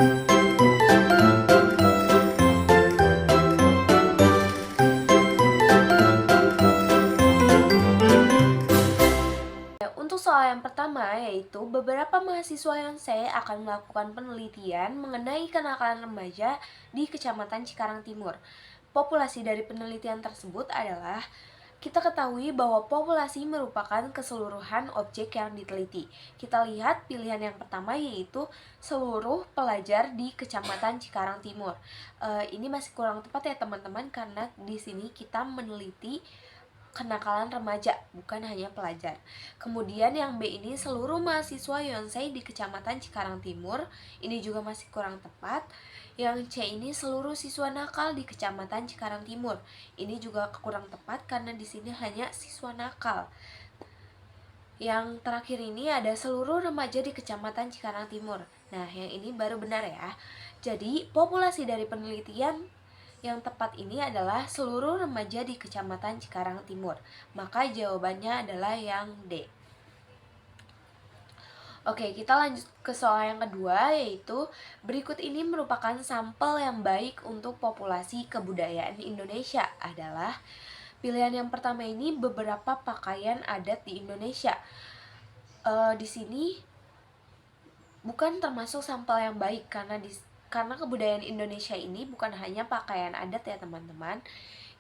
Untuk soal yang pertama, yaitu beberapa mahasiswa yang saya akan melakukan penelitian mengenai kenakalan remaja di Kecamatan Cikarang Timur. Populasi dari penelitian tersebut adalah, kita ketahui bahwa populasi merupakan keseluruhan objek yang diteliti. Kita lihat pilihan yang pertama, yaitu seluruh pelajar di Kecamatan Cikarang Timur. Ini masih kurang tepat ya teman-teman, karena di sini kita meneliti kenakalan remaja, bukan hanya pelajar. Kemudian yang B ini seluruh mahasiswa Yonsei di Kecamatan Cikarang Timur, ini juga masih kurang tepat. Yang C ini seluruh siswa nakal di Kecamatan Cikarang Timur, ini juga kurang tepat karena di sini hanya siswa nakal. Yang terakhir ini ada seluruh remaja di Kecamatan Cikarang Timur. Nah, yang ini baru benar ya. Jadi, populasi dari penelitian yang tepat ini adalah seluruh remaja di Kecamatan Cikarang Timur. Maka jawabannya adalah yang D. Oke, kita lanjut ke soal yang kedua, yaitu berikut ini merupakan sampel yang baik untuk populasi kebudayaan Indonesia adalah. Pilihan yang pertama ini beberapa pakaian adat di Indonesia. Di sini bukan termasuk sampel yang baik karena kebudayaan Indonesia ini bukan hanya pakaian adat ya teman-teman.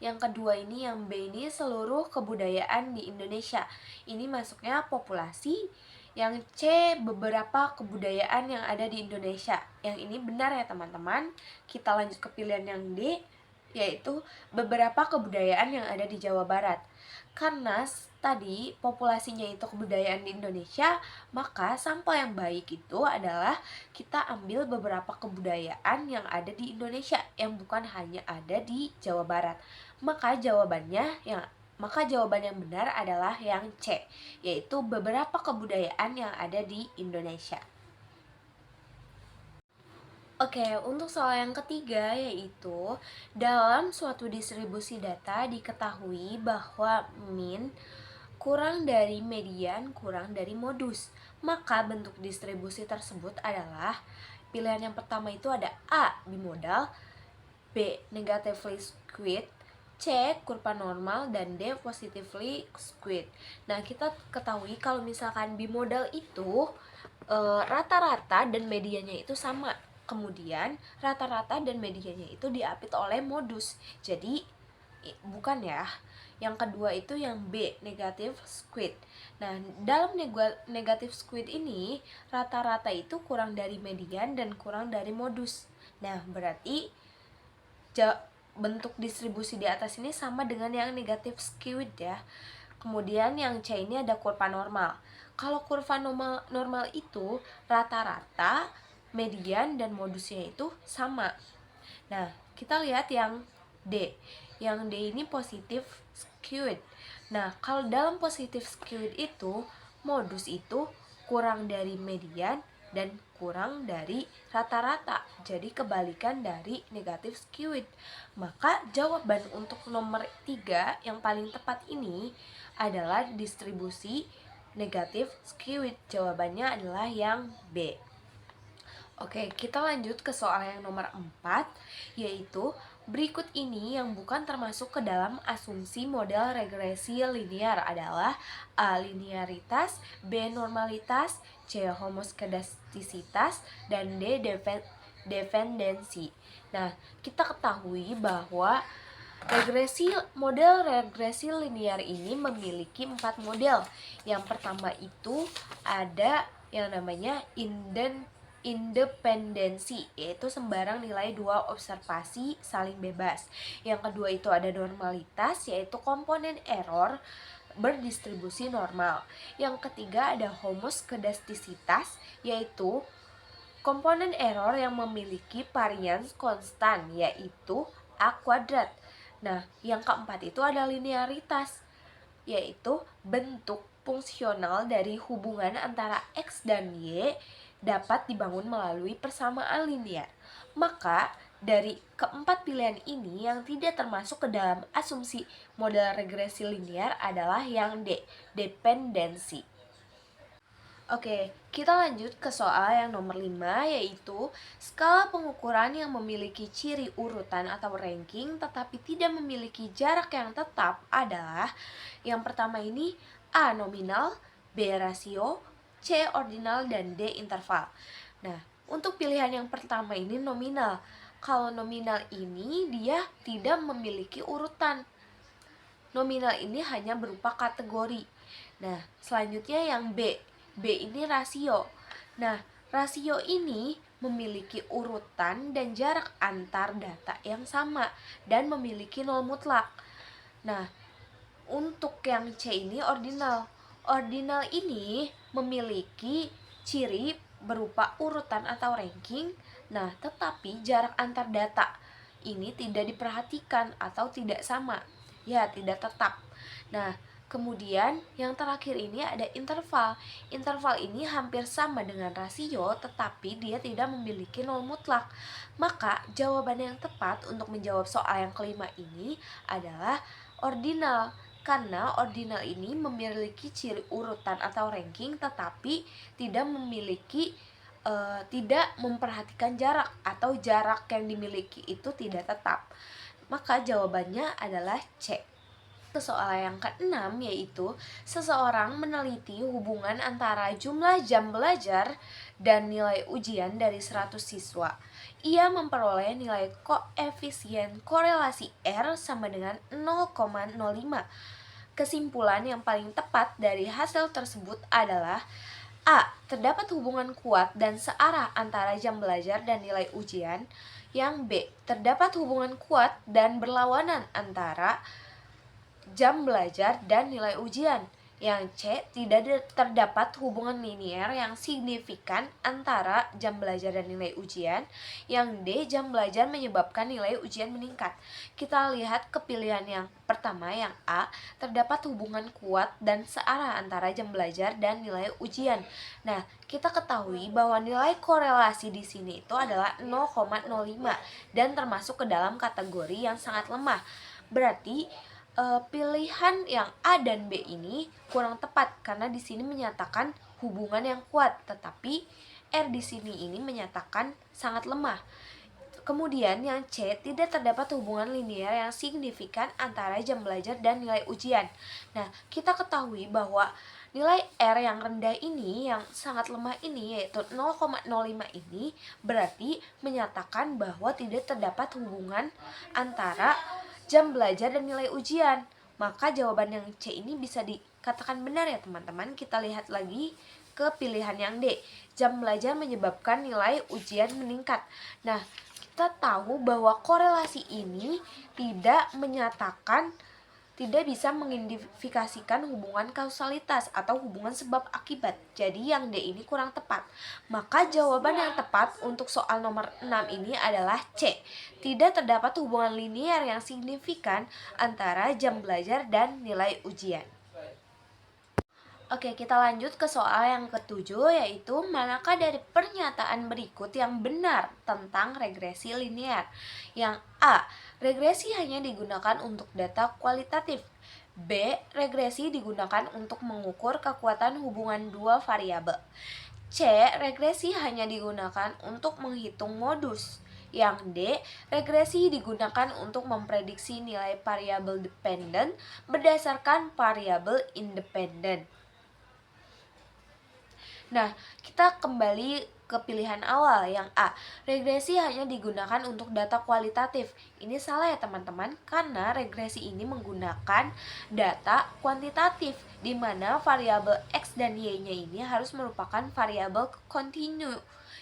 Yang kedua ini, yang B ini seluruh kebudayaan di Indonesia. Ini masuknya populasi. Yang C beberapa kebudayaan yang ada di Indonesia. Yang ini benar ya teman-teman. Kita lanjut ke pilihan yang D, yaitu beberapa kebudayaan yang ada di Jawa Barat. Karena tadi populasinya itu kebudayaan di Indonesia, maka sampel yang baik itu adalah kita ambil beberapa kebudayaan yang ada di Indonesia yang bukan hanya ada di Jawa Barat. Maka jawaban yang benar adalah yang C, yaitu beberapa kebudayaan yang ada di Indonesia. Oke, untuk soal yang ketiga, yaitu dalam suatu distribusi data diketahui bahwa min kurang dari median kurang dari modus. Maka bentuk distribusi tersebut adalah, pilihan yang pertama itu ada A bimodal, B negatively skewed, C kurva normal, dan D positively skewed. Nah, kita ketahui kalau misalkan bimodal itu rata-rata dan mediannya itu sama. Kemudian rata-rata dan mediannya itu diapit oleh modus. Jadi bukan ya. Yang kedua itu yang B, negative squid. Nah, dalam negative squid ini rata-rata itu kurang dari median dan kurang dari modus. Nah, berarti bentuk distribusi di atas ini sama dengan yang negative squid ya. Kemudian yang C ini ada kurva normal. Kalau kurva normal itu rata-rata, median, dan modusnya itu sama. Nah, kita lihat yang D. Yang D ini positif skewed. Nah, kalau dalam positif skewed itu, modus itu kurang dari median dan kurang dari rata-rata. Jadi kebalikan dari negatif skewed. Maka jawaban untuk nomor 3 yang paling tepat ini adalah distribusi negatif skewed. Jawabannya adalah yang B. Oke, kita lanjut ke soal yang nomor 4, yaitu berikut ini yang bukan termasuk ke dalam asumsi model regresi linear adalah A. Linearitas, B. Normalitas, C. Homoskedastisitas, dan D. Dependensi. Nah, kita ketahui bahwa model regresi linear ini memiliki 4 model. Yang pertama itu ada yang namanya independensi, yaitu sembarang nilai 2 observasi saling bebas. Yang kedua itu ada normalitas, yaitu komponen error berdistribusi normal. Yang ketiga ada homoskedastisitas, yaitu komponen error yang memiliki varians konstan, yaitu A kuadrat. Nah, yang keempat itu ada linearitas, yaitu bentuk fungsional dari hubungan antara X dan Y dapat dibangun melalui persamaan linear. Maka dari keempat pilihan ini yang tidak termasuk ke dalam asumsi model regresi linear adalah yang D, dependensi. Oke, kita lanjut ke soal yang nomor 5, yaitu skala pengukuran yang memiliki ciri urutan atau ranking tetapi tidak memiliki jarak yang tetap adalah yang pertama ini A nominal, B rasio, C ordinal, dan D interval. Nah, untuk pilihan yang pertama ini nominal. Kalau nominal ini dia tidak memiliki urutan. Nominal ini hanya berupa kategori. Nah, selanjutnya yang B. B ini rasio. Nah, rasio ini memiliki urutan dan jarak antar data yang sama dan memiliki nol mutlak. Nah, untuk yang C ini ordinal. Ordinal ini memiliki ciri berupa urutan atau ranking. Nah, tetapi jarak antar data ini tidak diperhatikan atau tidak sama. Ya, tidak tetap. Nah, kemudian yang terakhir ini ada interval. Interval ini hampir sama dengan rasio, tetapi dia tidak memiliki nol mutlak. Maka jawaban yang tepat untuk menjawab soal yang kelima ini adalah ordinal. Karena ordinal ini memiliki ciri urutan atau ranking tetapi tidak memiliki tidak memperhatikan jarak atau jarak yang dimiliki itu tidak tetap. Maka jawabannya adalah C. Soal yang keenam yaitu seseorang meneliti hubungan antara jumlah jam belajar dan nilai ujian dari 100 siswa. Ia memperoleh nilai koefisien korelasi R sama dengan 0,05. Kesimpulan yang paling tepat dari hasil tersebut adalah A. Terdapat hubungan kuat dan searah antara jam belajar dan nilai ujian. Yang B. Terdapat hubungan kuat dan berlawanan antara jam belajar dan nilai ujian. Yang C. Tidak terdapat hubungan linear yang signifikan antara jam belajar dan nilai ujian. Yang D. Jam belajar menyebabkan nilai ujian meningkat. Kita lihat ke pilihan yang pertama, yang A. Terdapat hubungan kuat dan searah antara jam belajar dan nilai ujian. Nah, kita ketahui bahwa nilai korelasi di sini itu adalah 0,05 dan termasuk ke dalam kategori yang sangat lemah. Berarti pilihan yang A dan B ini kurang tepat karena di sini menyatakan hubungan yang kuat, tetapi R di sini ini menyatakan sangat lemah. Kemudian yang C, tidak terdapat hubungan linear yang signifikan antara jam belajar dan nilai ujian. Nah, kita ketahui bahwa nilai R yang rendah ini, yang sangat lemah ini, yaitu 0,05 ini, berarti menyatakan bahwa tidak terdapat hubungan antara jam belajar dan nilai ujian. Maka jawaban yang C ini bisa dikatakan benar ya teman-teman. Kita lihat lagi ke pilihan yang D. Jam belajar menyebabkan nilai ujian meningkat. Nah, kita tahu bahwa korelasi ini tidak bisa mengidentifikasikan hubungan kausalitas atau hubungan sebab akibat. Jadi yang D ini kurang tepat. Maka jawaban yang tepat untuk soal nomor 6 ini adalah C. Tidak terdapat hubungan linear yang signifikan antara jam belajar dan nilai ujian. Oke, kita lanjut ke soal yang ketujuh, yaitu manakah dari pernyataan berikut yang benar tentang regresi linear? Yang A. Regresi hanya digunakan untuk data kualitatif. B. Regresi digunakan untuk mengukur kekuatan hubungan dua variabel. C. Regresi hanya digunakan untuk menghitung modus. Yang D. Regresi digunakan untuk memprediksi nilai variabel dependen berdasarkan variabel independen. Nah, kita kembali ke pilihan awal yang A. Regresi hanya digunakan untuk data kualitatif. Ini salah ya teman-teman, karena regresi ini menggunakan data kuantitatif, di mana variabel X dan Y-nya ini harus merupakan variabel kontinu,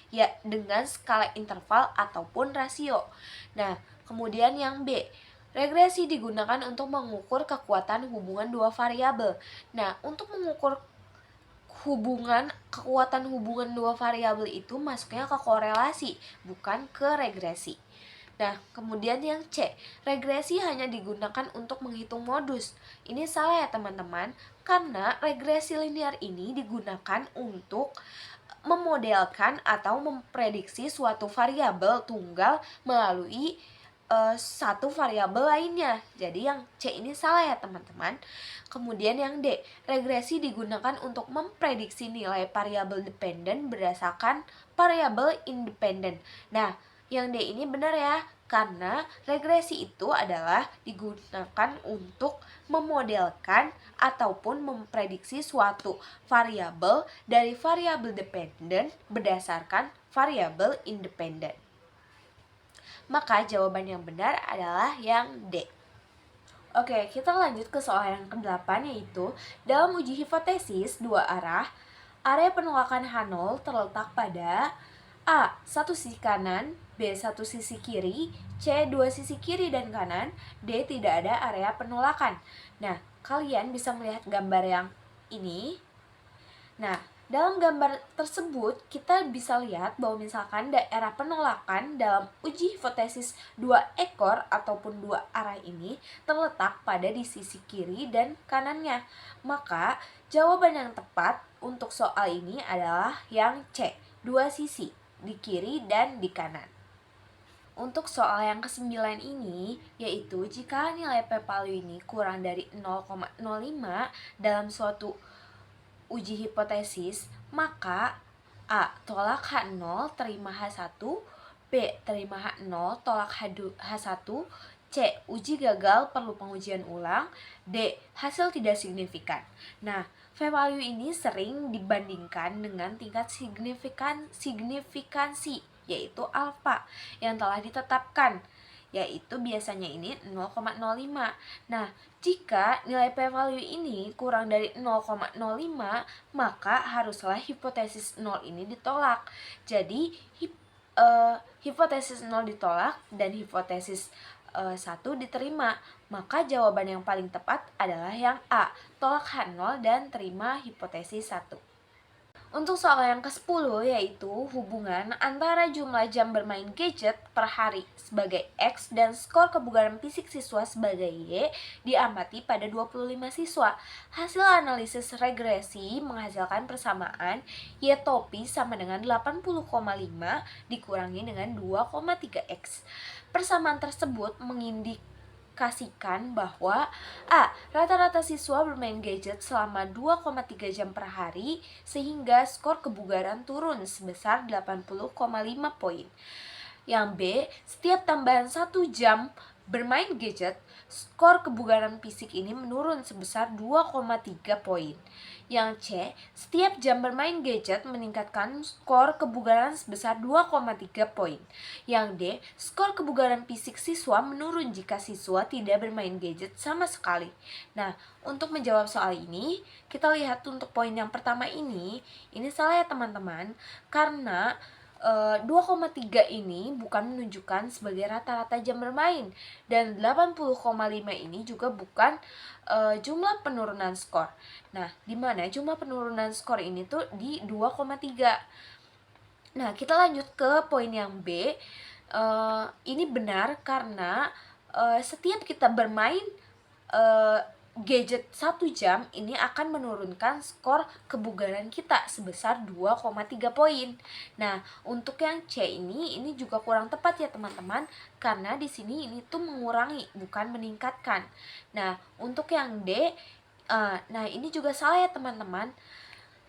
ya, dengan skala interval ataupun rasio. Nah, kemudian yang B. Regresi digunakan untuk mengukur kekuatan hubungan dua variabel. Nah, untuk mengukur kekuatan hubungan dua variabel itu masuknya ke korelasi, bukan ke regresi. Nah, kemudian yang C, regresi hanya digunakan untuk menghitung modus. Ini salah ya teman-teman, karena regresi linear ini digunakan untuk memodelkan atau memprediksi suatu variabel tunggal melalui satu variabel lainnya. Jadi yang C ini salah ya teman-teman. Kemudian yang D, regresi digunakan untuk memprediksi nilai variabel dependen berdasarkan variabel independen. Nah, yang D ini benar ya, karena regresi itu adalah digunakan untuk memodelkan ataupun memprediksi suatu variabel dari variabel dependen berdasarkan variabel independen. Maka jawaban yang benar adalah yang D. Oke, kita lanjut ke soal yang ke-8, yaitu dalam uji hipotesis dua arah, area penolakan H0 terletak pada A. Satu sisi kanan, B. Satu sisi kiri, C. Dua sisi kiri dan kanan, D. Tidak ada area penolakan. Nah, kalian bisa melihat gambar yang ini. Nah, dalam gambar tersebut kita bisa lihat bahwa misalkan daerah penolakan dalam uji hipotesis dua ekor ataupun dua arah ini terletak pada di sisi kiri dan kanannya. Maka jawaban yang tepat untuk soal ini adalah yang C, dua sisi, di kiri dan di kanan. Untuk soal yang ke-9 ini, yaitu jika nilai p-value ini kurang dari 0,05 dalam suatu uji hipotesis, maka A. Tolak H0 terima H1, B. Terima H0 tolak H1, C. Uji gagal perlu pengujian ulang, D. Hasil tidak signifikan. Nah, p-value ini sering dibandingkan dengan tingkat signifikansi, yaitu alfa, yang telah ditetapkan, yaitu biasanya ini 0,05. Nah, jika nilai p-value ini kurang dari 0,05, maka haruslah hipotesis 0 ini ditolak. Jadi, hipotesis 0 ditolak dan hipotesis 1 diterima. Maka jawaban yang paling tepat adalah yang A, tolak H0 dan terima hipotesis 1. Untuk soal yang ke-10, yaitu hubungan antara jumlah jam bermain gadget per hari sebagai X dan skor kebugaran fisik siswa sebagai Y diamati pada 25 siswa. Hasil analisis regresi menghasilkan persamaan Y topi sama dengan 80,5 dikurangi dengan 2,3X. Persamaan tersebut mengindikasikan bahwa A. Rata-rata siswa bermain gadget selama 2,3 jam per hari sehingga skor kebugaran turun sebesar 80,5 poin. Yang B. Setiap tambahan 1 jam bermain gadget, skor kebugaran fisik ini menurun sebesar 2,3 poin. Yang C. Setiap jam bermain gadget meningkatkan skor kebugaran sebesar 2,3 poin. Yang D. Skor kebugaran fisik siswa menurun jika siswa tidak bermain gadget sama sekali. Nah, untuk menjawab soal ini, kita lihat untuk poin yang pertama ini salah ya teman-teman, karena 2,3 ini bukan menunjukkan sebagai rata-rata jam bermain, dan 80,5 ini juga bukan jumlah penurunan skor. Nah, di mana jumlah penurunan skor ini tuh di 2,3. Nah, kita lanjut ke poin yang B. Ini benar karena setiap kita bermain gadget 1 jam ini akan menurunkan skor kebugaran kita sebesar 2,3 poin. Nah, untuk yang C ini juga kurang tepat ya teman-teman, karena di sini ini tuh mengurangi bukan meningkatkan. Nah, untuk yang D, nah ini juga salah ya teman-teman,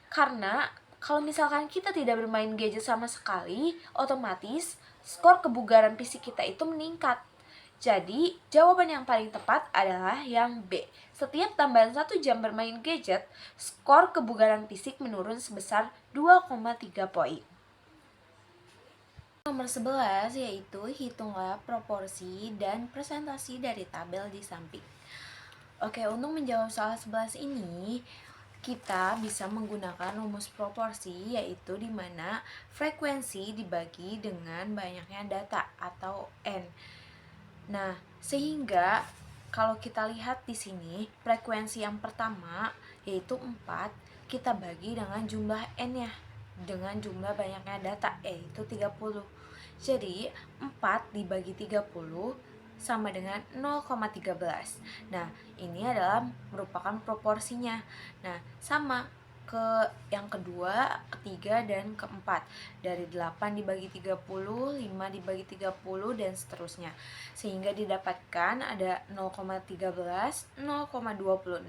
karena kalau misalkan kita tidak bermain gadget sama sekali, otomatis skor kebugaran fisik kita itu meningkat. Jadi, jawaban yang paling tepat adalah yang B. Setiap tambahan 1 jam bermain gadget, skor kebugaran fisik menurun sebesar 2,3 poin. Nomor 11 yaitu hitunglah proporsi dan presentasi dari tabel di samping. Oke, untuk menjawab soal 11 ini, kita bisa menggunakan rumus proporsi, yaitu di mana frekuensi dibagi dengan banyaknya data atau N. Nah, sehingga kalau kita lihat di sini, frekuensi yang pertama yaitu 4, kita bagi dengan jumlah N-nya, dengan jumlah banyaknya data yaitu 30. Jadi, 4 dibagi 30 sama dengan 0,13. Nah, ini adalah merupakan proporsinya. Nah, sama yang kedua, ketiga, dan keempat. Dari 8 dibagi 30, 5 dibagi 30, dan seterusnya. Sehingga didapatkan ada 0,13, 0,26,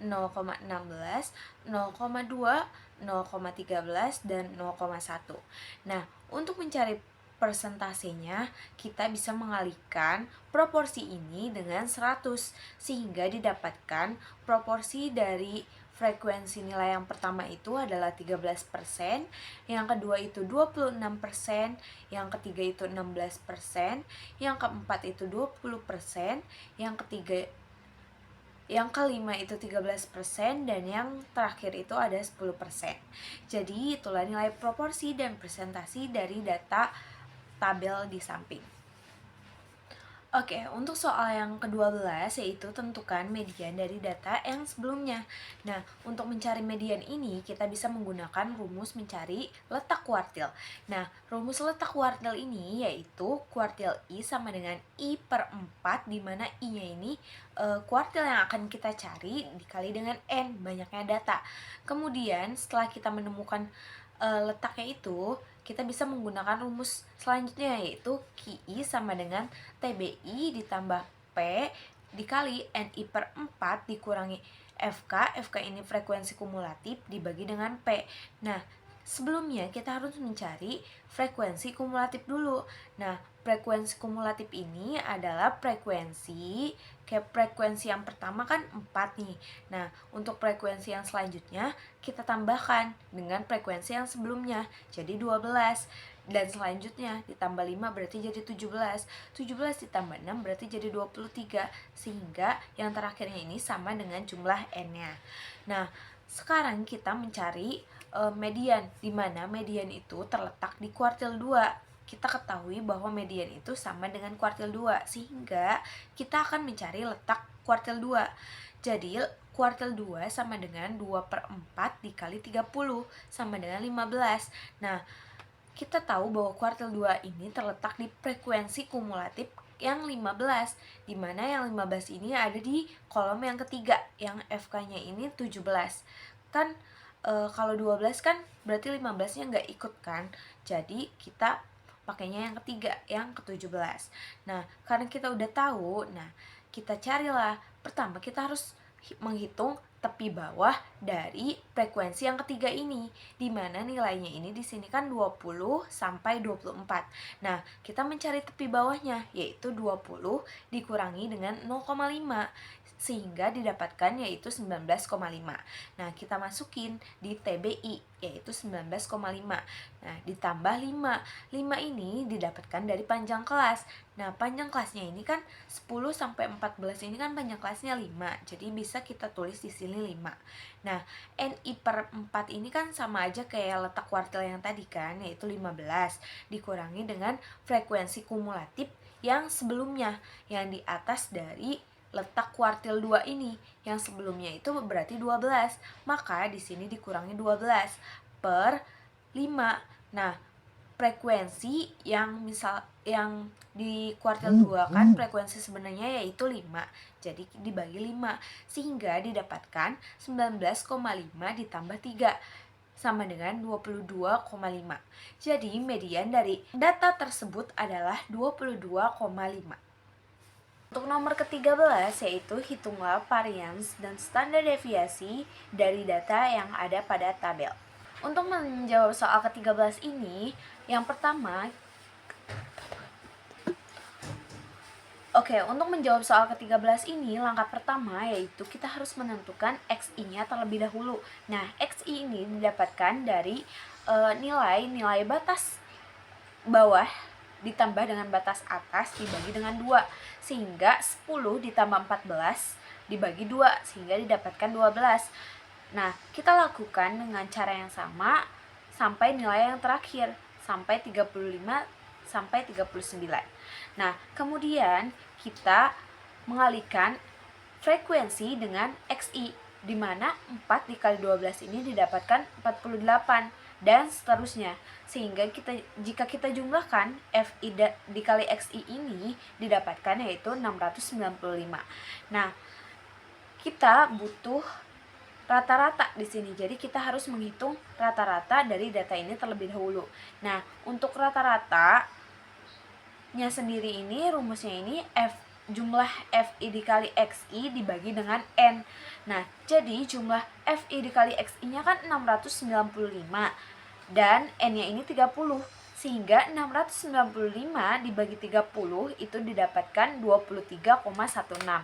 0,16, 0,2, 0,13, dan 0,1. Nah, untuk mencari persentasenya, kita bisa mengalihkan proporsi ini dengan 100, sehingga didapatkan proporsi dari frekuensi nilai yang pertama itu adalah 13%, yang kedua itu 26%, yang ketiga itu 16%, yang keempat itu 20%, yang kelima itu 13%, dan yang terakhir itu ada 10%. Jadi itulah nilai proporsi dan presentasi dari data tabel di samping. Oke, untuk soal yang ke-12 yaitu tentukan median dari data yang sebelumnya. Nah, untuk mencari median ini kita bisa menggunakan rumus mencari letak kuartil. Nah, rumus letak kuartil ini yaitu kuartil I sama dengan I per 4, di mana I-nya ini kuartil yang akan kita cari dikali dengan N, banyaknya data. Kemudian setelah kita menemukan letaknya itu, kita bisa menggunakan rumus selanjutnya yaitu QI sama dengan TBI ditambah P dikali NI per 4 dikurangi FK. FK ini frekuensi kumulatif dibagi dengan P. Nah, sebelumnya kita harus mencari frekuensi kumulatif dulu. Nah, frekuensi kumulatif ini adalah frekuensi yang pertama kan 4 nih. Nah, untuk frekuensi yang selanjutnya kita tambahkan dengan frekuensi yang sebelumnya, jadi 12. Dan selanjutnya ditambah 5 berarti jadi 17. 17 ditambah 6 berarti jadi 23. Sehingga yang terakhirnya ini sama dengan jumlah N-nya. Nah, sekarang kita mencari median, di mana median itu terletak di kuartil 2. Kita ketahui bahwa median itu sama dengan kuartil 2, sehingga kita akan mencari letak kuartil 2. Jadi kuartil 2 sama dengan 2 per 4 dikali 30 sama dengan 15. Nah, kita tahu bahwa kuartil 2 ini terletak di frekuensi kumulatif yang 15, di mana yang 15 ini ada di kolom yang ketiga, yang FK-nya ini 17. Kan kalau 12 kan berarti 15-nya nggak ikut kan, jadi kita pakainya yang ketiga, yang ke-17. Nah, karena kita udah tahu, nah kita carilah. Pertama kita harus menghitung tepi bawah dari frekuensi yang ketiga ini, di mana nilainya ini di sini kan 20 sampai 24. Nah, kita mencari tepi bawahnya yaitu 20 dikurangi dengan 0,5, sehingga didapatkan yaitu 19,5. Nah, kita masukin di TBI yaitu 19,5. Nah, ditambah 5. 5 ini didapatkan dari panjang kelas. Nah, panjang kelasnya ini kan 10 sampai 14 ini kan panjang kelasnya 5. Jadi bisa kita tulis di sini 5. Nah, NI per 4 ini kan sama aja kayak letak kuartil yang tadi kan, yaitu 15 dikurangi dengan frekuensi kumulatif yang sebelumnya, yang di atas dari letak kuartil 2 ini, yang sebelumnya itu berarti 12. Maka di sini dikurangi 12 per 5. Nah, frekuensi yang di kuartil 2 kan frekuensi sebenarnya yaitu 5. Jadi dibagi 5 sehingga didapatkan 19,5 ditambah 3 sama dengan 22,5. Jadi median dari data tersebut adalah 22,5. Untuk nomor ke-13 yaitu hitunglah varians dan standar deviasi dari data yang ada pada tabel. Untuk menjawab soal ke-13 ini, yang pertama, untuk menjawab soal ke-13 ini, langkah pertama yaitu kita harus menentukan XI-nya terlebih dahulu. Nah, XI ini didapatkan dari nilai batas bawah ditambah dengan batas atas dibagi dengan 2, sehingga 10 ditambah 14 dibagi 2, sehingga didapatkan 12. Nah, kita lakukan dengan cara yang sama sampai nilai yang terakhir, sampai 35 sampai 39. Nah, kemudian kita mengalihkan frekuensi dengan XI, di mana 4 dikali 12 ini didapatkan 48, dan seterusnya. Sehingga jika kita jumlahkan FI dikali XI ini didapatkan yaitu 695. Nah, kita butuh rata-rata di sini. Jadi kita harus menghitung rata-rata dari data ini terlebih dahulu. Nah, untuk rata-ratanya sendiri ini rumusnya ini jumlah FI dikali XI dibagi dengan N. Nah, jadi jumlah FI dikali XI-nya kan 695 dan N-nya ini 30. Sehingga 695 dibagi 30 itu didapatkan 23,16.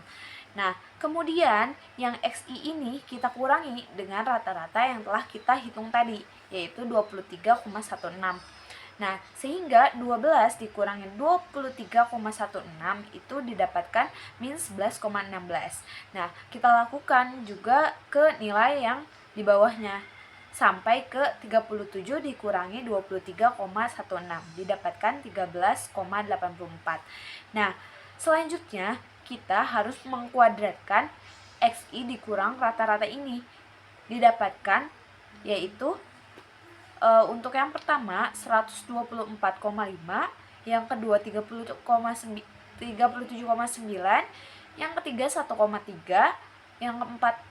Nah, kemudian yang XI ini kita kurangi dengan rata-rata yang telah kita hitung tadi, yaitu 23,16. Nah, sehingga 12 dikurangi 23,16 itu didapatkan min 11,16. Nah, kita lakukan juga ke nilai yang di bawahnya, sampai ke 37 dikurangi 23,16 didapatkan 13,84. Nah, selanjutnya kita harus mengkuadratkan XI dikurang rata-rata ini, didapatkan yaitu untuk yang pertama 124,5, yang kedua 37,9, yang ketiga 1,3, yang keempat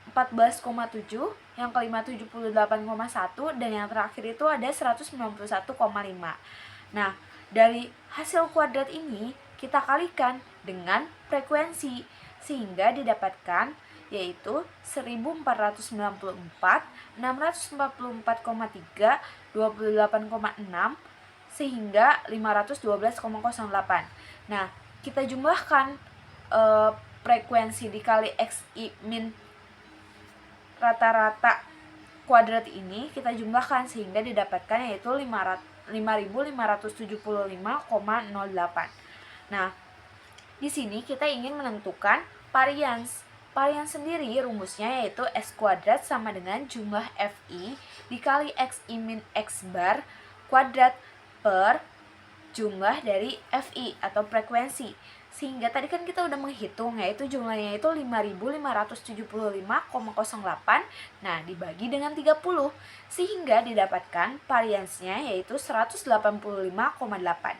14,7, yang kelima 78,1, dan yang terakhir itu ada 191,5. Nah, dari hasil kuadrat ini kita kalikan dengan frekuensi sehingga didapatkan yaitu 1494, 644,3, 28,6 sehingga 512,08. Nah, kita jumlahkan frekuensi dikali XI min rata-rata kuadrat ini kita jumlahkan sehingga didapatkan yaitu 5575,08. Nah, di sini kita ingin menentukan varians. Varians sendiri rumusnya yaitu S kuadrat sama dengan jumlah FI dikali XI min X bar kuadrat per jumlah dari FI atau frekuensi. Sehingga tadi kan kita udah menghitung yaitu jumlahnya itu 5575,08. Nah, dibagi dengan 30 sehingga didapatkan variansnya yaitu 185,8.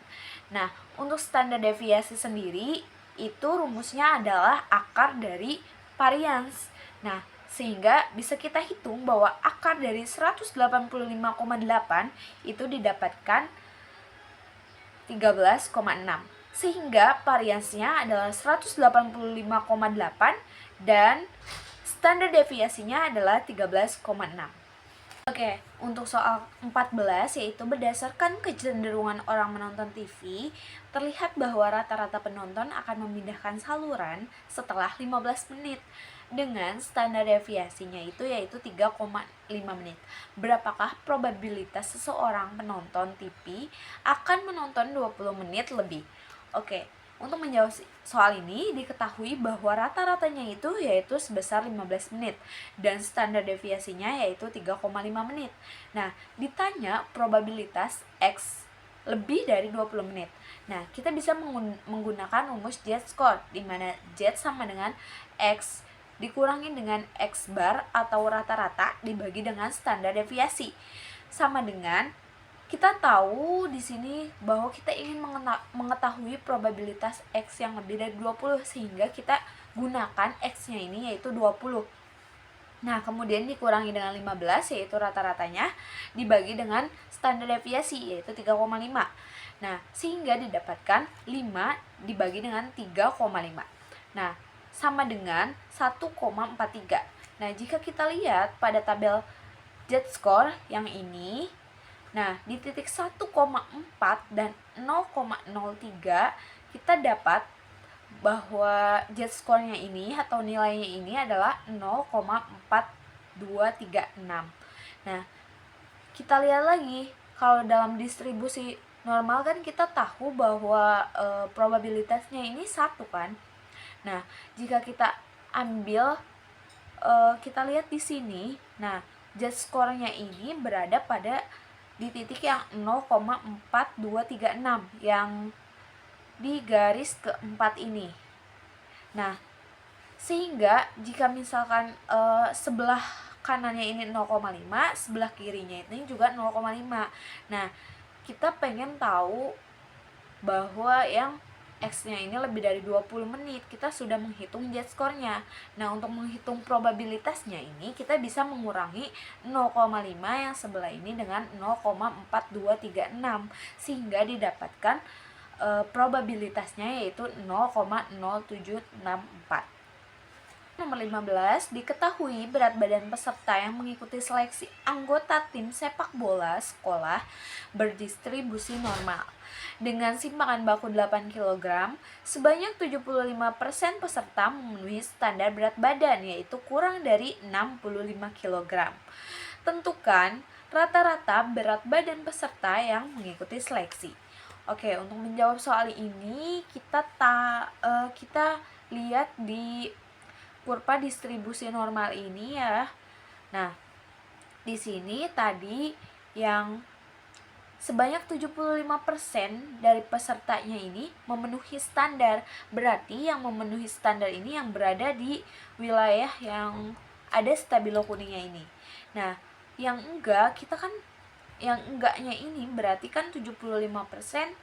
Nah, untuk standar deviasi sendiri itu rumusnya adalah akar dari varians. Nah, sehingga bisa kita hitung bahwa akar dari 185,8 itu didapatkan 13,6. Sehingga variansnya adalah 185,8 dan standar deviasinya adalah 13,6. Oke, untuk soal 14 yaitu berdasarkan kecenderungan orang menonton TV, terlihat bahwa rata-rata penonton akan memindahkan saluran setelah 15 menit dengan standar deviasinya itu yaitu 3,5 menit. Berapakah probabilitas seseorang penonton TV akan menonton 20 menit lebih? Oke, untuk menjawab soal ini diketahui bahwa rata-ratanya itu yaitu sebesar 15 menit dan standar deviasinya yaitu 3,5 menit. Nah, ditanya probabilitas X lebih dari 20 menit. Nah, kita bisa menggunakan rumus Z-score di mana Z sama dengan X dikurangi dengan X bar atau rata-rata dibagi dengan standar deviasi. Sama dengan kita tahu di sini bahwa kita ingin mengetahui probabilitas X yang lebih dari 20 sehingga kita gunakan X-nya ini yaitu 20. Nah, kemudian dikurangi dengan 15 yaitu rata-ratanya dibagi dengan standar deviasi yaitu 3,5. Nah, sehingga didapatkan 5 dibagi dengan 3,5. Nah, sama dengan 1,43. Nah, jika kita lihat pada tabel Z-score yang ini, nah, di titik 1,4 dan 0,03 kita dapat bahwa Z-score-nya ini atau nilainya ini adalah 0,4236. Nah, kita lihat lagi kalau dalam distribusi normal kan kita tahu bahwa probabilitasnya ini 1 kan. Nah, jika kita ambil kita lihat di sini, nah Z-score-nya ini berada pada di titik yang 0,4236 yang di garis keempat ini. Nah, sehingga jika misalkan sebelah kanannya ini 0,5, sebelah kirinya ini juga 0,5. Nah, kita pengen tahu bahwa yang X-nya ini lebih dari 20 menit, kita sudah menghitung z-score-nya. Nah, untuk menghitung probabilitasnya ini, kita bisa mengurangi 0,5 yang sebelah ini dengan 0,4236, sehingga didapatkan probabilitasnya yaitu 0,0764. Nomor 15, diketahui berat badan peserta yang mengikuti seleksi anggota tim sepak bola sekolah berdistribusi normal. Dengan simpangan baku 8 kg, sebanyak 75% peserta memenuhi standar berat badan, yaitu kurang dari 65 kg. Tentukan rata-rata berat badan peserta yang mengikuti seleksi. Oke, untuk menjawab soal ini kita lihat di kurva distribusi normal ini ya. Nah, di sini tadi yang sebanyak 75% dari pesertanya ini memenuhi standar. Berarti yang memenuhi standar ini yang berada di wilayah yang ada stabilo kuningnya ini. Nah, yang enggak, yang enggaknya ini berarti kan 75%,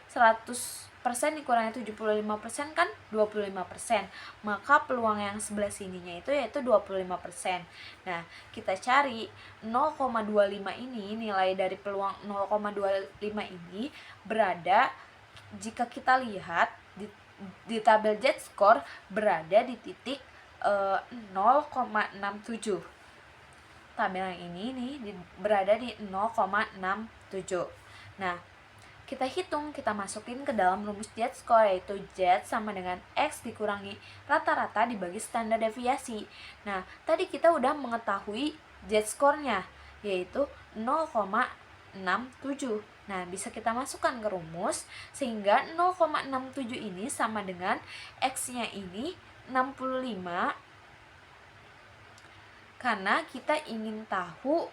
100% dikurangi 75% kan 25%. Maka peluang yang sebelah sininya itu yaitu 25%. Nah, kita cari 0,25 ini, nilai dari peluang 0,25 ini berada, jika kita lihat di tabel z-score, berada di titik 0,67. Tabel yang ini nih berada di 0,67. Nah, kita hitung, kita masukin ke dalam rumus z-score, yaitu z sama dengan x dikurangi rata-rata dibagi standar deviasi. Nah, tadi kita udah mengetahui z-score-nya, yaitu 0,67. Nah, bisa kita masukkan ke rumus, sehingga 0,67 ini sama dengan x-nya ini 65, karena kita ingin tahu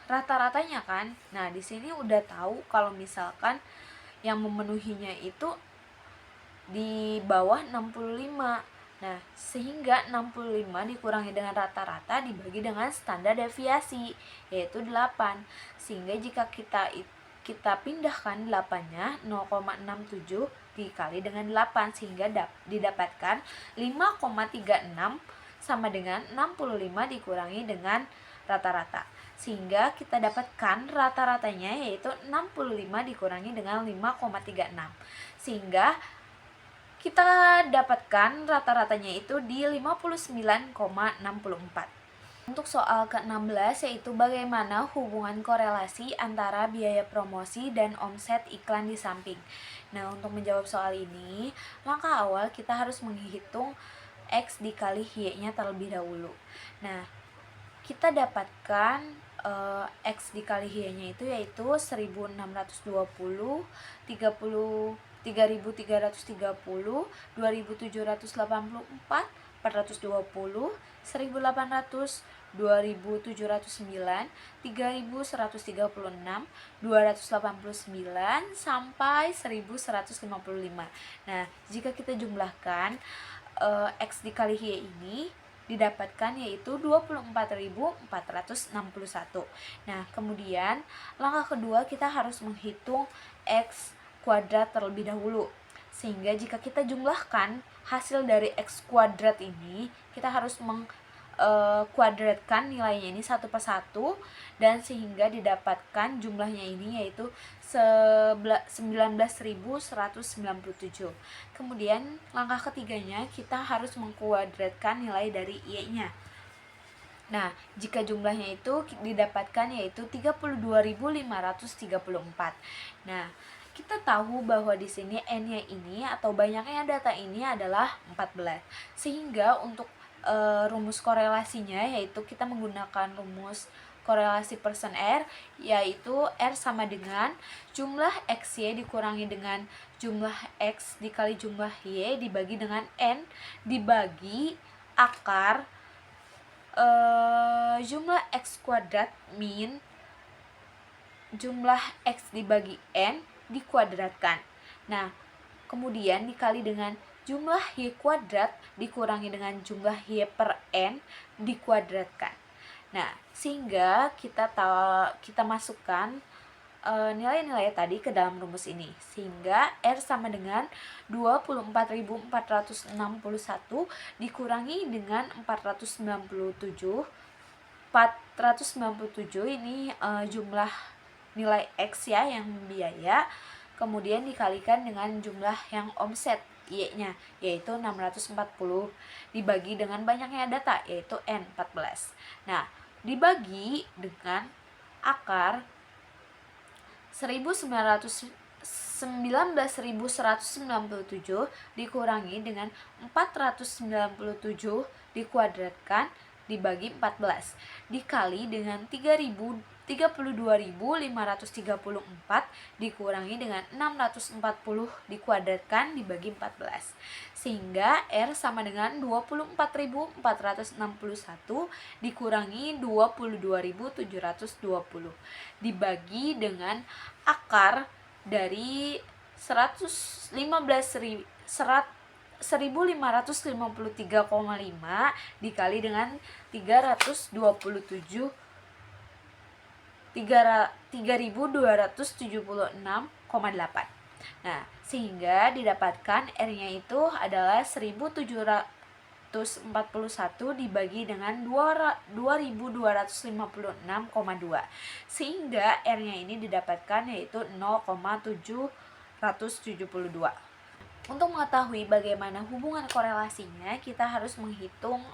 rata-ratanya kan. Nah, di sini udah tahu kalau misalkan yang memenuhinya itu di bawah 65. Nah, sehingga 65 dikurangi dengan rata-rata dibagi dengan standar deviasi, yaitu 8. Sehingga jika kita pindahkan 8-nya, 0,67 dikali dengan 8, sehingga didapatkan 5,36 sama dengan 65 dikurangi dengan rata-rata, sehingga kita dapatkan rata-ratanya yaitu 65 dikurangi dengan 5,36, sehingga kita dapatkan rata-ratanya itu di 59,64. Untuk soal ke-16 yaitu bagaimana hubungan korelasi antara biaya promosi dan omset iklan di samping. Nah, untuk menjawab soal ini, langkah awal kita harus menghitung X dikali Y-nya terlebih dahulu. Nah, kita dapatkan X dikali Y-nya itu yaitu 1620, 3330, 2784, 420, 1800, 2709, 3136, 289, sampai 1155. Nah, jika kita jumlahkan X dikali Y ini didapatkan yaitu 24.461. Nah, kemudian langkah kedua kita harus menghitung X kuadrat terlebih dahulu. Sehingga jika kita jumlahkan hasil dari X kuadrat ini, kita harus kuadratkan nilainya ini satu persatu, dan sehingga didapatkan jumlahnya ini yaitu 19.197. Kemudian langkah ketiganya kita harus mengkuadratkan nilai dari Y-nya. Nah, jika jumlahnya itu didapatkan yaitu 32.534. Nah, kita tahu bahwa di sini N-nya ini atau banyaknya data ini adalah 14. Sehingga untuk rumus korelasinya yaitu kita menggunakan rumus korelasi persen R, yaitu R sama dengan jumlah XY dikurangi dengan jumlah X dikali jumlah Y dibagi dengan N dibagi akar jumlah X kuadrat min jumlah X dibagi N dikuadratkan. Nah, kemudian dikali dengan jumlah Y kuadrat dikurangi dengan jumlah Y per N dikuadratkan. Nah, sehingga kita masukkan nilai-nilai tadi ke dalam rumus ini, sehingga R sama dengan 24.461 dikurangi dengan 497. 497 ini jumlah nilai X ya yang biaya, kemudian dikalikan dengan jumlah yang omset Y-nya, yaitu 640, dibagi dengan banyaknya data, yaitu N14. Nah, dibagi dengan akar 19.197 dikurangi dengan 497 dikuadratkan dibagi 14 dikali dengan 32.534 dikurangi dengan 640 dikuadratkan dibagi 14, sehingga R sama dengan 24.461 dikurangi 22.720 dibagi dengan akar dari 1553,5 dikali dengan 3.276,8. Nah, sehingga didapatkan R-nya itu adalah 1.741 dibagi dengan 2.256,2, sehingga R-nya ini didapatkan yaitu 0,772. Untuk mengetahui bagaimana hubungan korelasinya, kita harus menghitung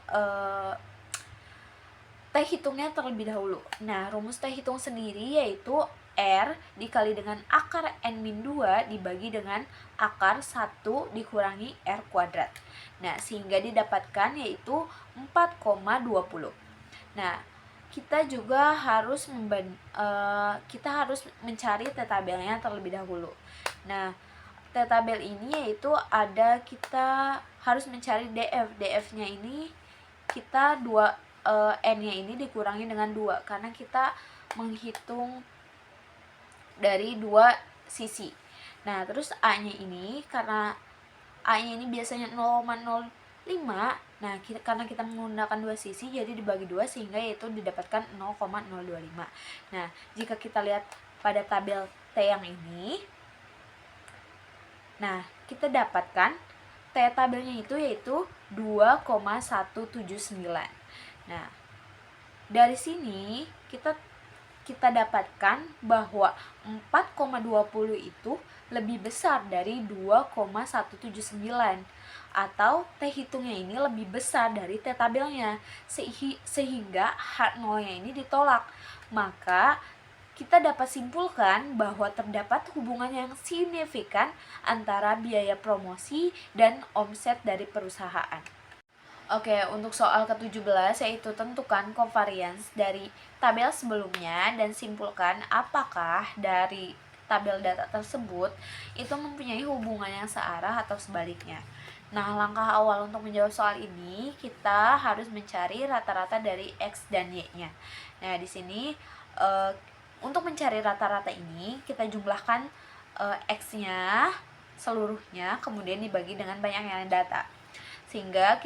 T hitungnya terlebih dahulu. Nah, rumus T hitung sendiri yaitu R dikali dengan akar N-2 dibagi dengan akar 1 dikurangi R kuadrat. Nah, sehingga didapatkan yaitu 4,20. Nah, kita juga harus mencari T tabelnya terlebih dahulu. Nah, T tabel ini yaitu ada, kita harus mencari DF. DF-nya ini kita N-nya ini dikurangi dengan 2 karena kita menghitung dari dua sisi. Nah, terus A-nya ini, karena A-nya ini biasanya 0,05, nah karena kita menggunakan dua sisi jadi dibagi 2 sehingga yaitu didapatkan 0,025. Nah, jika kita lihat pada tabel T yang ini, nah kita dapatkan T tabelnya itu yaitu 2,179. Nah, dari sini kita dapatkan bahwa 4,20 itu lebih besar dari 2,179, atau T hitungnya ini lebih besar dari T tabelnya, sehingga H0-nya ini ditolak. Maka kita dapat simpulkan bahwa terdapat hubungan yang signifikan antara biaya promosi dan omset dari perusahaan. Oke, untuk soal ke-17 yaitu tentukan covariance dari tabel sebelumnya dan simpulkan apakah dari tabel data tersebut itu mempunyai hubungan yang searah atau sebaliknya. Nah, langkah awal untuk menjawab soal ini kita harus mencari rata-rata dari X dan Y-nya. Nah, di sini untuk mencari rata-rata ini kita jumlahkan X-nya seluruhnya kemudian dibagi dengan banyaknya data, sehingga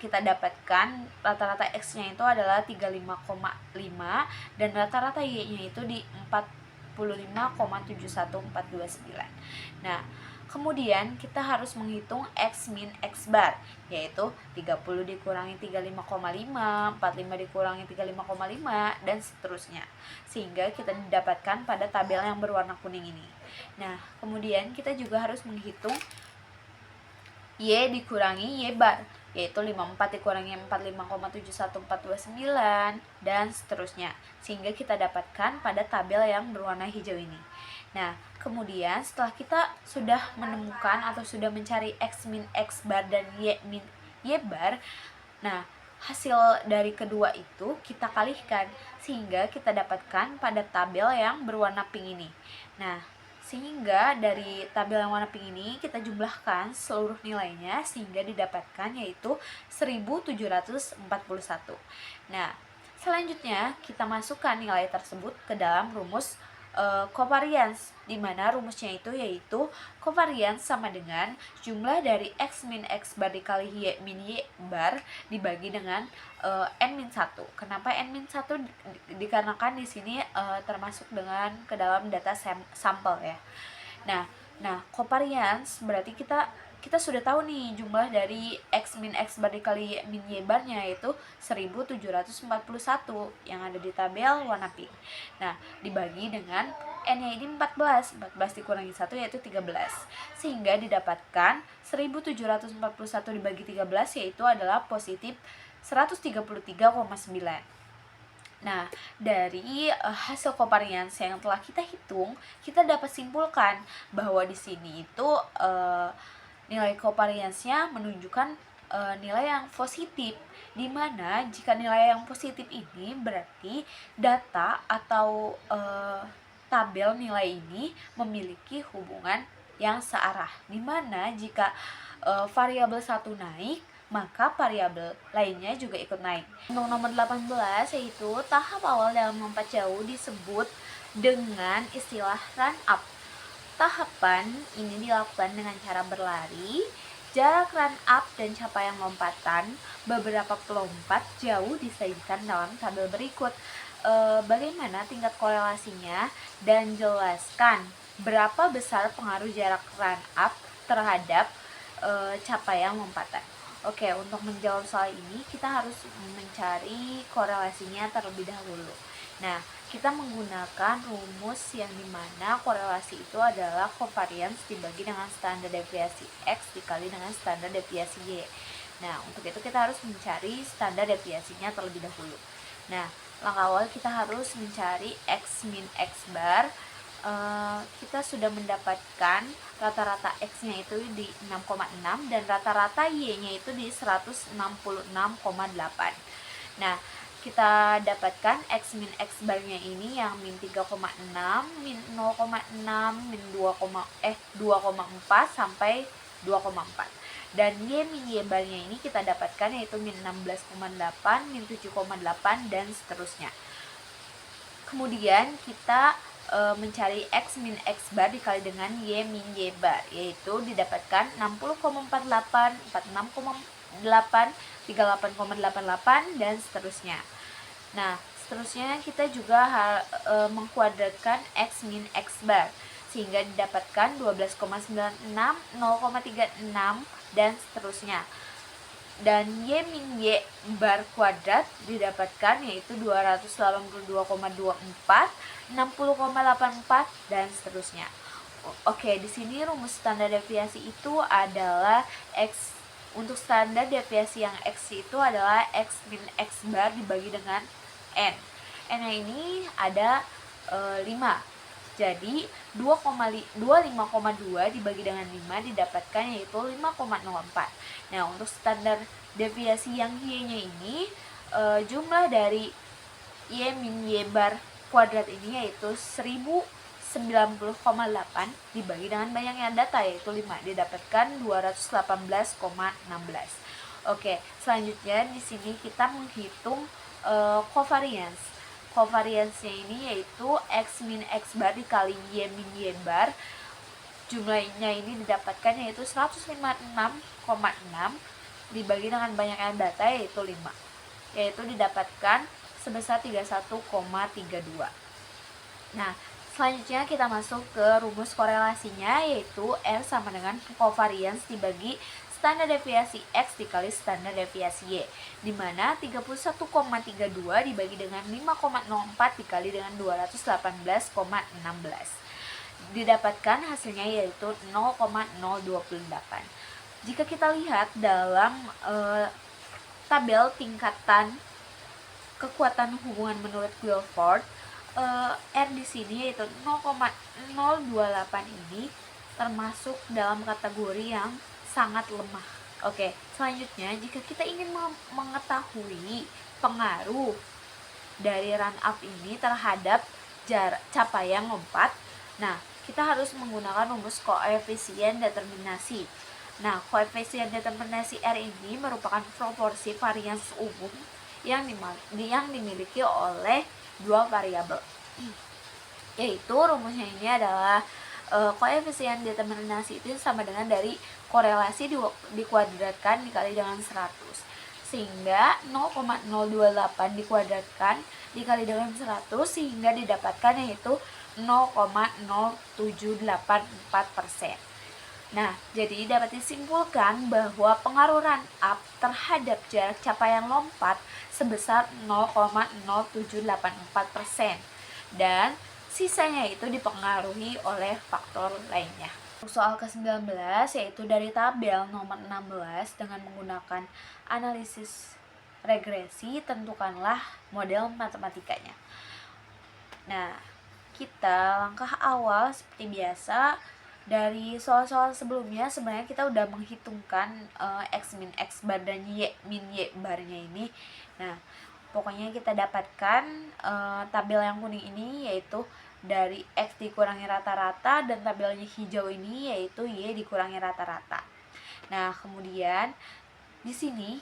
kita dapatkan rata-rata X-nya itu adalah 35,5 dan rata-rata Y-nya itu di 45,71429. Nah, kemudian kita harus menghitung X min X bar, yaitu 30 dikurangi 35,5, 45 dikurangi 35,5, dan seterusnya, sehingga kita didapatkan pada tabel yang berwarna kuning ini. Nah, kemudian kita juga harus menghitung Y dikurangi Y bar, yaitu 54 dikurangi 45,71429 dan seterusnya, sehingga kita dapatkan pada tabel yang berwarna hijau ini. Nah, kemudian setelah kita sudah menemukan atau sudah mencari X min X bar dan Y min Y bar, nah hasil dari kedua itu kita kalikan sehingga kita dapatkan pada tabel yang berwarna pink ini. Nah, sehingga dari tabel yang warna pink ini kita jumlahkan seluruh nilainya sehingga didapatkan yaitu 1741. Nah, selanjutnya kita masukkan nilai tersebut ke dalam rumus covariance, di mana rumusnya itu yaitu covariance sama dengan jumlah dari x min x bar dikali y min y bar dibagi dengan n min 1. Kenapa n min 1? Dikarenakan di sini termasuk dengan ke dalam data sampel ya. Nah, covariance berarti kita sudah tahu nih jumlah dari x min x bar dikali y min y barnya yaitu 1741 yang ada di tabel warna pink. Nah, dibagi dengan n-nya ini 14 dikurangi 1 yaitu 13. Sehingga didapatkan 1741 dibagi 13 yaitu adalah positif 133,9. Nah, dari hasil covariance yang telah kita hitung, kita dapat simpulkan bahwa di sini itu nilai covariance-nya menunjukkan nilai yang positif, di mana jika nilai yang positif ini berarti data atau tabel nilai ini memiliki hubungan yang searah, di mana jika variabel satu naik maka variabel lainnya juga ikut naik. Untuk nomor 18 yaitu tahap awal dalam lompat jauh disebut dengan istilah run up. Tahapan ini dilakukan dengan cara berlari. Jarak run up dan capaian lompatan beberapa pelompat jauh disajikan dalam tabel berikut. Bagaimana tingkat korelasinya dan jelaskan berapa besar pengaruh jarak run up terhadap capaian lompatan. Oke, untuk menjawab soal ini kita harus mencari korelasinya terlebih dahulu. Nah, kita menggunakan rumus yang dimana korelasi itu adalah covariance dibagi dengan standar deviasi X dikali dengan standar deviasi Y. Nah, untuk itu kita harus mencari standar deviasinya terlebih dahulu. Nah, langkah awal kita harus mencari X min X bar. Kita sudah mendapatkan rata-rata X-nya itu di 6,6 dan rata-rata Y-nya itu di 166,8. Nah, kita dapatkan X min X bar-nya ini yang min 3,6, min 0,6, min 2,4 sampai 2,4. Dan Y min Y bar-nya ini kita dapatkan yaitu min 16,8, min 7,8 dan seterusnya. Kemudian kita mencari X min X bar dikali dengan Y min Y bar, yaitu didapatkan 60,48, 46,8, 38,88 dan seterusnya. Nah, seterusnya kita juga mengkuadratkan X min X bar sehingga didapatkan 12,96, 0,36 dan seterusnya. Dan Y min Y bar kuadrat didapatkan yaitu 282,24, 60,84 dan seterusnya. Oke, di sini rumus standar deviasi itu adalah X. Untuk standar deviasi yang X itu adalah X min X bar dibagi dengan N. N-nya ini ada 5. Jadi 25,2 dibagi dengan 5 didapatkan yaitu 5,04. Nah, untuk standar deviasi yang Y-nya ini jumlah dari Y min Y bar kuadrat ini yaitu 1090,8 dibagi dengan banyaknya data yaitu 5 didapatkan 218,16. Oke, selanjutnya di sini kita menghitung covariance. Covariance-nya ini yaitu X min X bar dikali Y min Y bar. Jumlahnya ini didapatkan yaitu 156,6 dibagi dengan banyaknya data yaitu 5. Yaitu didapatkan sebesar 31,32. Nah, selanjutnya kita masuk ke rumus korelasinya yaitu R sama dengan covariance dibagi standar deviasi X dikali standar deviasi Y, di mana 31,32 dibagi dengan 5,04 dikali dengan 218,16. Didapatkan hasilnya yaitu 0,028. Jika kita lihat dalam tabel tingkatan kekuatan hubungan menurut Guilford, R di sini yaitu 0,028 ini termasuk dalam kategori yang sangat lemah. Oke, selanjutnya jika kita ingin mengetahui pengaruh dari run up ini terhadap capaian lompat, nah kita harus menggunakan rumus koefisien determinasi. Nah, koefisien determinasi R ini merupakan proporsi varians umum yang dimiliki oleh dua variabel. yaitu rumusnya ini adalah koefisien determinasi itu sama dengan dari korelasi dikuadratkan dikali dengan 100, sehingga 0,028 dikuadratkan dikali dengan 100 sehingga didapatkan yaitu 0,0784%. Nah, jadi dapat disimpulkan bahwa pengaruh run up terhadap jarak capaian lompat sebesar 0,0784%, dan sisanya itu dipengaruhi oleh faktor lainnya. Soal ke-19 yaitu dari tabel nomor 16 dengan menggunakan analisis regresi, tentukanlah model matematikanya. Nah, kita langkah awal seperti biasa dari soal-soal sebelumnya sebenarnya kita udah menghitungkan x min x bar dan y min y barnya ini. Nah, pokoknya kita dapatkan tabel yang kuning ini yaitu dari x dikurangi rata-rata, dan tabelnya hijau ini yaitu y dikurangi rata-rata. Nah, kemudian di sini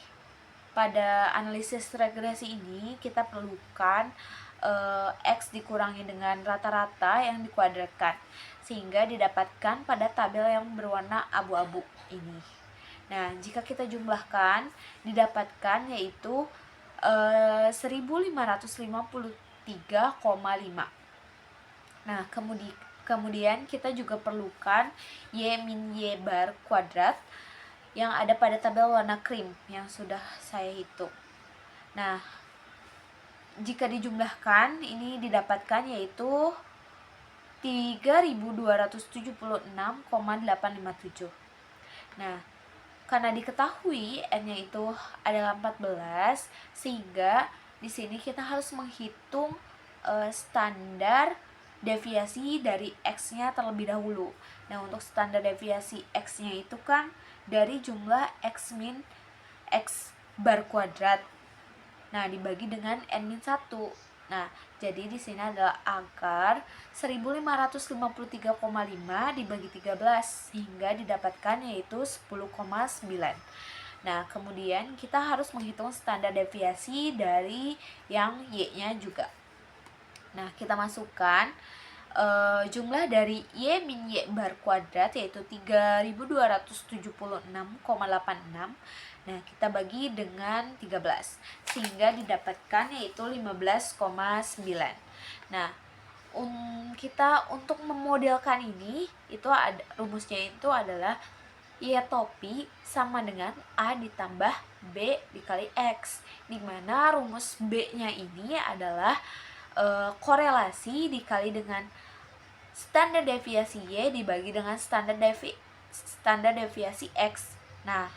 pada analisis regresi ini kita perlukan x dikurangi dengan rata-rata yang dikuadratkan sehingga didapatkan pada tabel yang berwarna abu-abu ini. Nah, jika kita jumlahkan didapatkan yaitu 1553,5. Nah, kemudian kita juga perlukan y min y bar kuadrat yang ada pada tabel warna krim yang sudah saya hitung. Nah, jika dijumlahkan ini didapatkan yaitu 3276,857. Nah, karena diketahui n-nya itu adalah 14, sehingga di sini kita harus menghitung standar deviasi dari x-nya terlebih dahulu. Nah, untuk standar deviasi x-nya itu kan dari jumlah x min x bar kuadrat. Nah, dibagi dengan n-1. Nah, jadi di sini adalah akar 1553,5 dibagi 13 sehingga didapatkan yaitu 10,9. Nah, kemudian kita harus menghitung standar deviasi dari yang y-nya juga. Nah, kita masukkan jumlah dari y min y bar kuadrat yaitu 3276,86. Nah, kita bagi dengan 13 sehingga didapatkan yaitu 15,9. Nah, kita untuk memodelkan ini itu ada rumusnya itu adalah y topi sama dengan A ditambah B dikali X, dimana rumus B-nya ini adalah korelasi dikali dengan standar deviasi Y dibagi dengan standar deviasi X. Nah,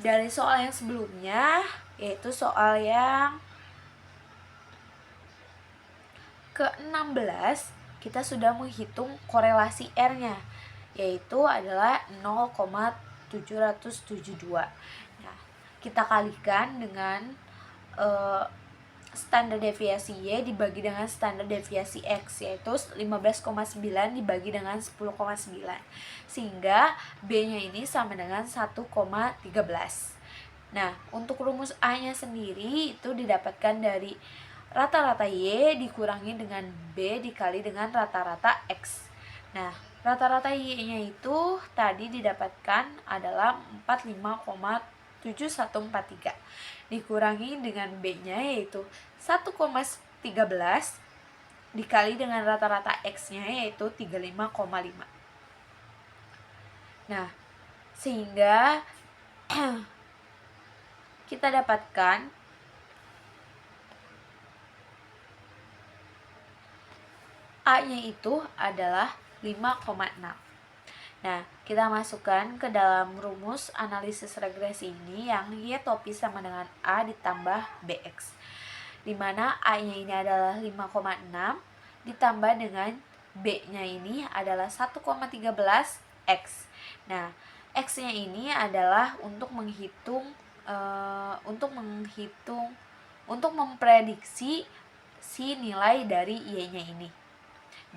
dari soal yang sebelumnya yaitu soal yang ke-16 kita sudah menghitung korelasi R-nya yaitu adalah 0,772. Nah, kita kalikan dengan standar deviasi Y dibagi dengan standar deviasi X yaitu 15,9 dibagi dengan 10,9 sehingga B-nya ini sama dengan 1,13. Nah, untuk rumus A-nya sendiri itu didapatkan dari rata-rata Y dikurangi dengan B dikali dengan rata-rata X. Nah, rata-rata Y-nya itu tadi didapatkan adalah 45,7143 dikurangi dengan B-nya yaitu 1,13 dikali dengan rata-rata X-nya yaitu 35,5. Nah, sehingga kita dapatkan A-nya itu adalah 5,6. Nah, kita masukkan ke dalam rumus analisis regresi ini yang Y topi sama dengan A ditambah BX, dimana A-nya ini adalah 5,6 ditambah dengan B-nya ini adalah 1,13 X. Nah, X-nya ini adalah untuk memprediksi si nilai dari Y-nya ini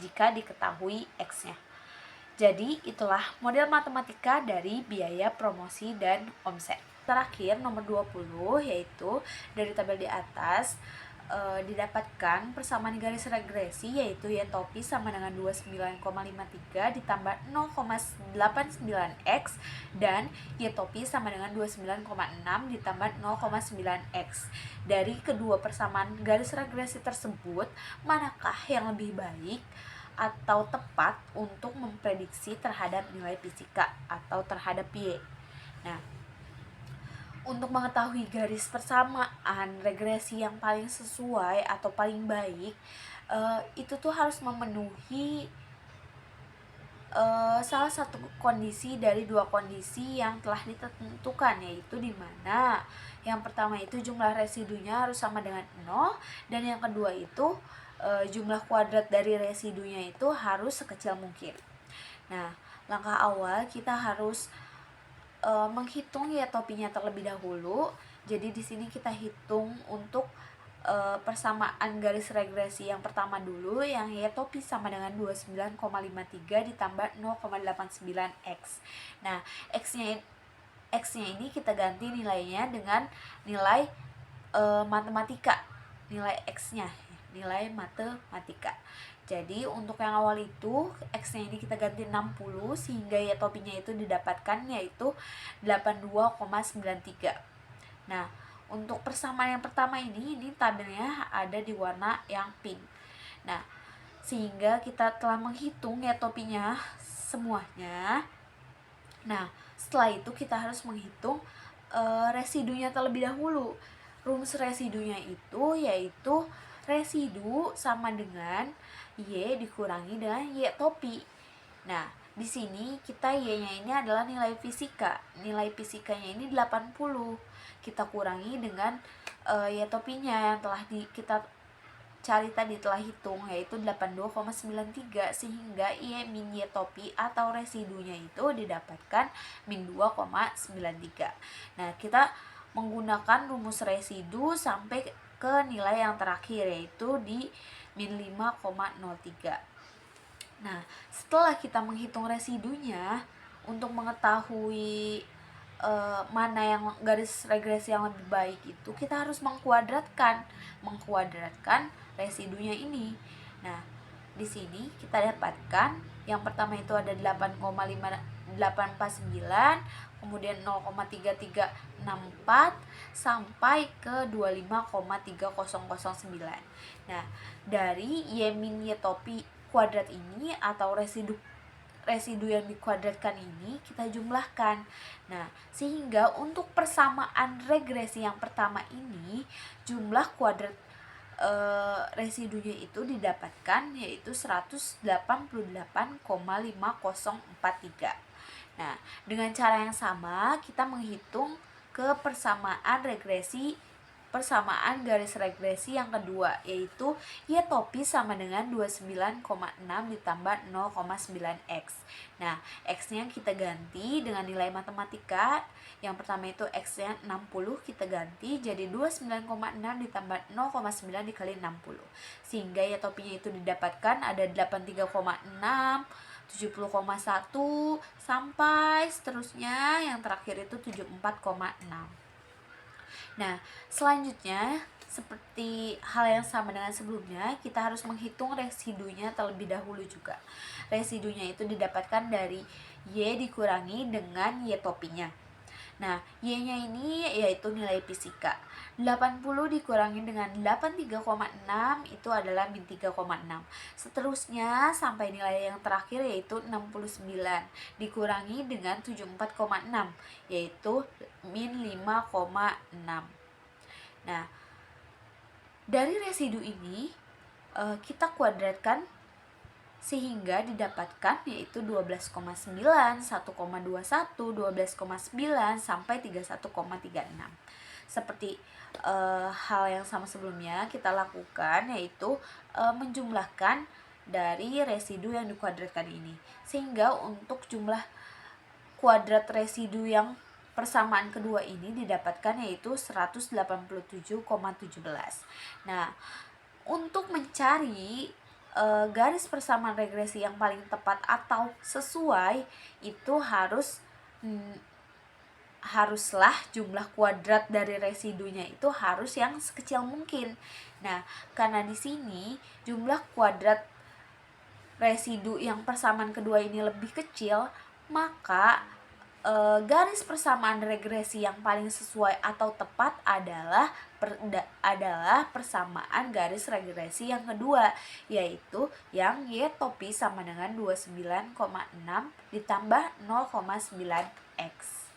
jika diketahui X-nya. Jadi, itulah model matematika dari biaya promosi dan omset. Terakhir, nomor 20, yaitu dari tabel di atas, didapatkan persamaan garis regresi, yaitu Y topi sama dengan 29,53 ditambah 0,89x dan Y topi sama dengan 29,6 ditambah 0,9x. Dari kedua persamaan garis regresi tersebut, manakah yang lebih baik atau tepat untuk memprediksi terhadap nilai fisika atau terhadap Y? Nah, untuk mengetahui garis persamaan regresi yang paling sesuai atau paling baik, itu tuh harus memenuhi salah satu kondisi dari dua kondisi yang telah ditentukan, yaitu di mana yang pertama itu jumlah residunya harus sama dengan 0, dan yang kedua itu jumlah kuadrat dari residunya itu harus sekecil mungkin. Nah, langkah awal kita harus menghitung Y topinya terlebih dahulu. Jadi di sini kita hitung untuk persamaan garis regresi yang pertama dulu, yang Y topi sama dengan 29,53 ditambah 0,89x. Nah, x-nya ini kita ganti nilainya dengan nilai matematika, nilai x-nya, nilai matematika. Jadi untuk yang awal itu x-nya ini kita ganti 60 sehingga Y topinya itu didapatkan yaitu 82,93. Nah, untuk persamaan yang pertama ini tabelnya ada di warna yang pink. Nah, sehingga kita telah menghitung Y topinya semuanya. Nah, setelah itu kita harus menghitung residunya terlebih dahulu. Rumus residunya itu yaitu residu sama dengan Y dikurangi dengan Y topi. Nah, di sini kita Y-nya ini adalah nilai fisika. Nilai fisikanya ini 80. Kita kurangi dengan Y topinya yang telah kita cari tadi, telah hitung, yaitu 82,93, sehingga Y min Y topi atau residunya itu didapatkan min 2,93. Nah, kita menggunakan rumus residu sampai ke nilai yang terakhir, yaitu di min 5,03. Nah, setelah kita menghitung residunya, untuk mengetahui mana yang garis regresi yang lebih baik itu kita harus mengkuadratkan residunya ini. Nah, di sini kita dapatkan yang pertama itu ada 8,5849, kemudian 0,3364 sampai ke 25,3009. Nah, dari Y min Y topi kuadrat ini atau residu yang dikuadratkan ini kita jumlahkan. Nah, sehingga untuk persamaan regresi yang pertama ini jumlah kuadrat residunya itu didapatkan yaitu 188,5043. Nah, dengan cara yang sama kita menghitung ke persamaan garis regresi yang kedua, yaitu Y topi sama dengan 29,6 ditambah 0,9x. Nah, x-nya kita ganti dengan nilai matematika. Yang pertama itu x-nya 60, kita ganti jadi 29,6 ditambah 0,9 dikali 60. Sehingga Y topinya itu didapatkan ada 83,6, 70,1 sampai seterusnya yang terakhir itu 74,6. Nah, selanjutnya seperti hal yang sama dengan sebelumnya, kita harus menghitung residunya terlebih dahulu juga. Residunya itu didapatkan dari Y dikurangi dengan Y topinya. Nah, Y-nya ini yaitu nilai fisika. 80 dikurangi dengan 83,6 itu adalah min 3,6. Seterusnya sampai nilai yang terakhir yaitu 69 dikurangi dengan 74,6 yaitu min 5,6. Nah, dari residu ini kita kuadratkan sehingga didapatkan yaitu 12,9, 1,21, 12,9 sampai 31,36. Seperti hal yang sama sebelumnya kita lakukan yaitu menjumlahkan dari residu yang dikuadratkan ini. Sehingga untuk jumlah kuadrat residu yang persamaan kedua ini didapatkan yaitu 187,17. Nah, untuk mencari garis persamaan regresi yang paling tepat atau sesuai itu harus haruslah jumlah kuadrat dari residunya itu harus yang sekecil mungkin. Nah, karena di sini jumlah kuadrat residu yang persamaan kedua ini lebih kecil, maka garis persamaan regresi yang paling sesuai atau tepat adalah persamaan garis regresi yang kedua, yaitu yang Y topi sama dengan 29,6 ditambah 0,9 X.